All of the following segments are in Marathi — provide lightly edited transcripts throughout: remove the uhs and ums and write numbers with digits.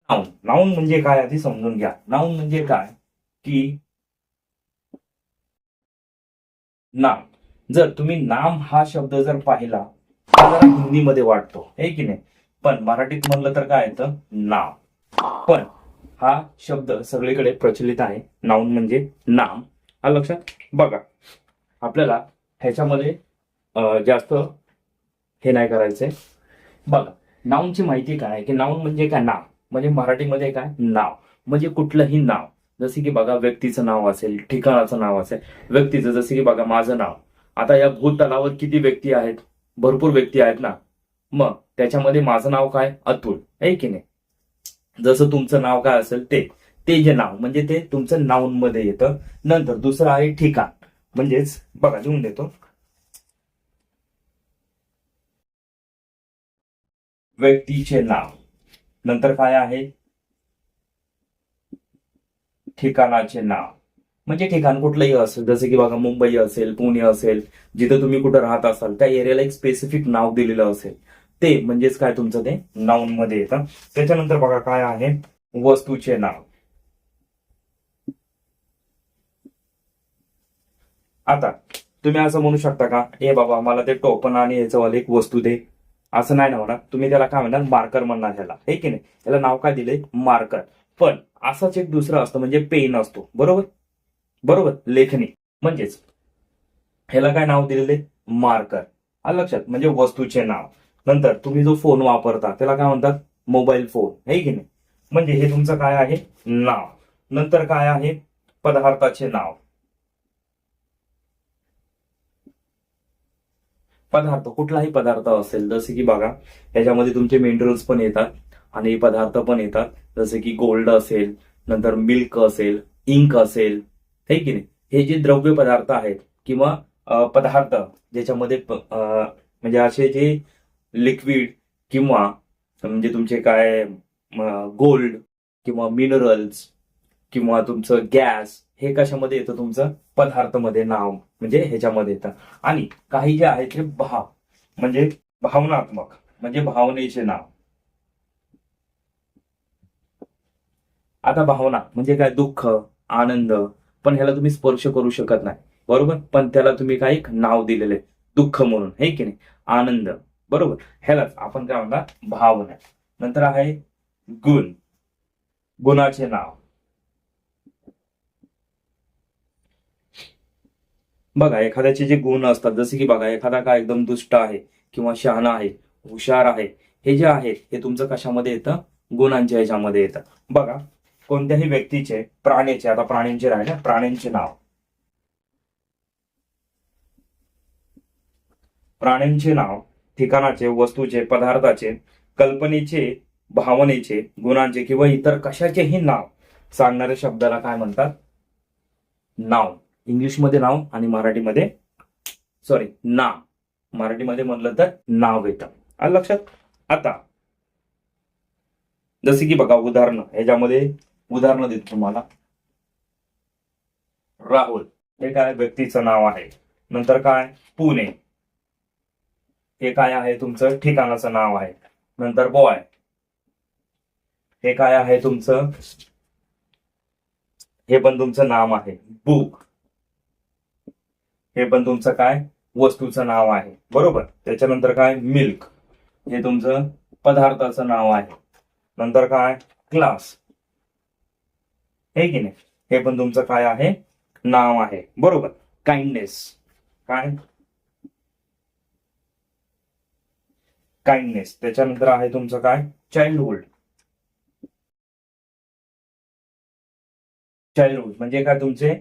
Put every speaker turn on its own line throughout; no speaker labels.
नाऊन नाऊन म्हणजे काय आधी समजून घ्या. नाऊन म्हणजे काय की नाम. जर तुम्ही नाम हा शब्द जर पाहिला हा जरा हिंदीमध्ये वाटतो आहे की नाही, पण मराठीत म्हणलं तर काय येतं नाव. पण हा शब्द सगळीकडे प्रचलित आहे. नाऊन म्हणजे नाम. हा लक्षात बघा. आपल्याला ह्याच्यामध्ये जास्त हे नाही करायचंय. बघा, नाऊनची माहिती काय आहे की नाऊन म्हणजे काय, नाव म्हणजे मराठीमध्ये काय नाव म्हणजे कुठलंही नाव. जसे की बघा व्यक्तीचं नाव असेल, ठिकाणाचं नाव असेल. व्यक्तीचं जसे की बघा माझं नाव. आता या भूतलावर किती व्यक्ती आहेत, भरपूर व्यक्ती आहेत ना. मग त्याच्यामध्ये माझं नाव काय अतुल आहे की नाही. जसं तुमचं नाव काय असेल ते ते जे नाव म्हणजे ते तुमचं नाऊन मध्ये येतं. नंतर दुसरं आहे ठिकाण. म्हणजेच बघा लिहून देतो. व्यक्तीचे नाव. नंतर काय आहे ठिकाणाचे नाव. म्हणजे ठिकाण कुठलंही असेल, जसं की बघा मुंबई असेल, पुणे असेल, जिथे तुम्ही कुठं राहत असाल त्या एरियाला एक स्पेसिफिक नाव दिलेलं असेल, ते म्हणजेच काय तुमचं ते नाऊन मध्ये येतं. त्याच्यानंतर बघा काय आहे वस्तूचे नाव. आता तुम्ही असं म्हणू शकता का, ए बाबा मला ते टोपण आणि याचं एक वस्तू दे. असं नाही ना म्हणा, तुम्ही त्याला काय म्हणणार मार्कर म्हणणार ह्याला, हे की नाही. त्याला नाव काय दिले मार्कर. पण असंच एक दुसरं असतं म्हणजे पेन असतो, बरोबर. बरोबर लेखणी. म्हणजेच ह्याला काय नाव दिलेले मार्कर. आलं लक्षात, म्हणजे वस्तूचे नाव. नंतर तुम्ही जो फोन वापरता त्याला काय म्हणतात मोबाईल फोन, आहे की नाही. म्हणजे हे तुमचं काय आहे नाव. नंतर काय आहे पदार्थाचे नाव. पदार्थ कुठलाही पदार्थ असेल, जसे की बघा ह्याच्यामध्ये तुमचे मिनरल्स पण येतात आणि पदार्थ पण येतात. जसे की गोल्ड असेल, नंतर मिल्क असेल, इंक असेल, हे की नाही. हे जे द्रव्य पदार्थ आहेत किंवा पदार्थ ज्याच्यामध्ये म्हणजे असे जे लिक्विड किंवा म्हणजे तुमचे काय गोल्ड किंवा मिनरल्स किंवा तुमचं गॅस, हे कशामध्ये येतं तुमचं पदार्थ मध्ये नाव म्हणजे ह्याच्यामध्ये येतं. आणि काही जे आहेत ते भाव म्हणजे भावनात्मक म्हणजे भावनेचे नाव. आता भावना म्हणजे काय दुःख, आनंद. पण ह्याला तुम्ही स्पर्श करू शकत नाही, बरोबर. पण त्याला तुम्ही काही नाव दिलेले दुःख म्हणून, हे की नाही. आनंद, बरोबर. ह्यालाच आपण काय म्हणतात भावना. नंतर आहे गुण. गुणाचे नाव. बघा एखाद्याचे जे गुण असतात, जसे की बघा एखादा काय एकदम दुष्ट आहे किंवा शहाणा आहे, हुशार आहे, हे जे आहेत हे तुमचं कशामध्ये येतं गुणांच्या ह्याच्यामध्ये येतं. बघा कोणत्याही व्यक्तीचे, प्राण्याचे, आता प्राण्यांचे राहिले प्राण्यांचे नाव. प्राण्यांचे नाव ठिकाणाचे, वस्तूचे, पदार्थाचे, कल्पनेचे, भावनेचे, गुणांचे किंवा इतर कशाचेही नाव सांगणाऱ्या शब्दाला काय म्हणतात नाव. इंग्लिशमध्ये नाव आणि मराठीमध्ये सॉरी नाम. मराठीमध्ये म्हणलं तर नाव येतं. आलं लक्षात. आता जसे की बघा उदाहरण, ह्याच्यामध्ये उदाहरण देतो तुम्हाला. राहुल हे काय व्यक्तीचं नाव आहे. नंतर काय पुणे हे काय आहे तुमचं ठिकाणाचं नाव आहे. नंतर बॉय हे काय आहे तुमचं, हे पण तुमचं नाव आहे. बुक हे पण तुमचं काय वस्तूचं नाव आहे, बरोबर. त्याच्यानंतर काय मिल्क हे तुमचं पदार्थाचं नाव आहे. नंतर काय क्लास, हे की नाही, हे पण तुमचं काय आहे नाव आहे, बरोबर. काइंडनेस काय काइंडनेस. त्याच्यानंतर आहे तुमचं काय चाइल्डहुड. चाइल्डहुड म्हणजे काय तुमचे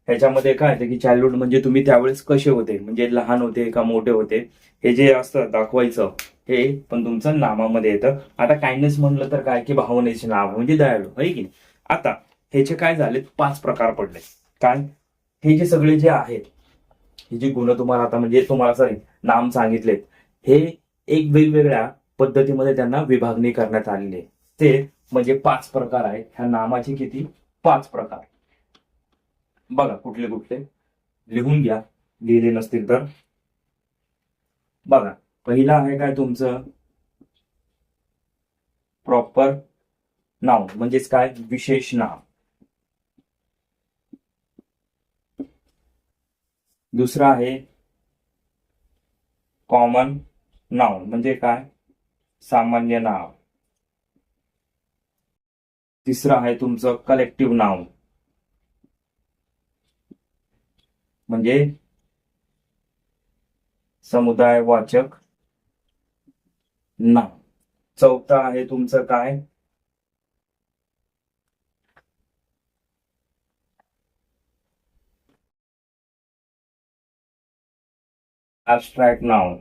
ह्याच्यामध्ये काय की चाइल्डहुड म्हणजे तुम्ही त्यावेळेस कसे होते, म्हणजे लहान होते का मोठे होते, हे जे असतं दाखवायचं हे पण तुमचं नामामध्ये येतं. आता काइंडनेस म्हणलं तर काय की भावनेचे नाव म्हणजे दयाळू, आहे की नाही. आता ह्याचे काय झाले 5 प्रकार पडले. काय हे जे सगळे जे आहेत, हे जे गुण तुम्हाला आता म्हणजे तुम्हाला सॉरी नाम सांगितलेत, हे एक वेगवेगळ्या पद्धतीमध्ये त्यांना विभागणी करण्यात आलेली आहे. ते म्हणजे 5 प्रकार आहेत ह्या नामाचे. किती 5 प्रकार. बघा कुठले कुठले लिहून घ्या, लिहिले नसतील तर. बघा पहिला आहे काय तुमचं प्रॉपर नाउन म्हणजेच काय, विशेष नाम. दुसरं आहे कॉमन नाउन म्हणजे काय, सामान्य नाव. तिसरं आहे तुमचं कलेक्टिव्ह नाउन म्हणजे समुदायवाचक नाव. चौथं आहे तुमचं काय, ऍबस्ट्रॅक्ट नाउन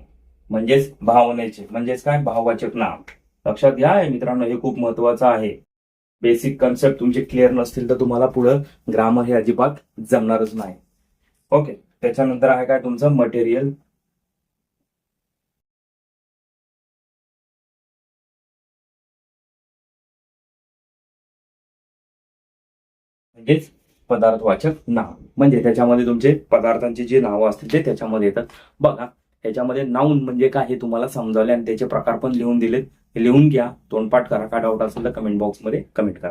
म्हणजेच भावनेचे, म्हणजेच काय, भाववाचक नाव. लक्षात घ्या मित्रांनो, हे खूप महत्वाचं आहे. बेसिक कन्सेप्ट तुमचे क्लिअर नसतील तर तुम्हाला पुढं ग्रामर हे अजिबात जमणारच नाही. ओके, त्याच्यानंतर आहे काय तुमचं मटेरियल म्हणजेच पदार्थवाचक नाव. म्हणजे त्याच्यामध्ये तुमचे पदार्थांची जी नावं असतील ते त्याच्यामध्ये येतात. बघा त्याच्यामध्ये नाऊन म्हणजे काय हे तुम्हाला समजावले आणि त्याचे प्रकार पण लिहून दिलेत. लिहून घ्या, तोंडपाठ करा. काय डाऊट असेल तर कमेंट बॉक्समध्ये कमेंट करा.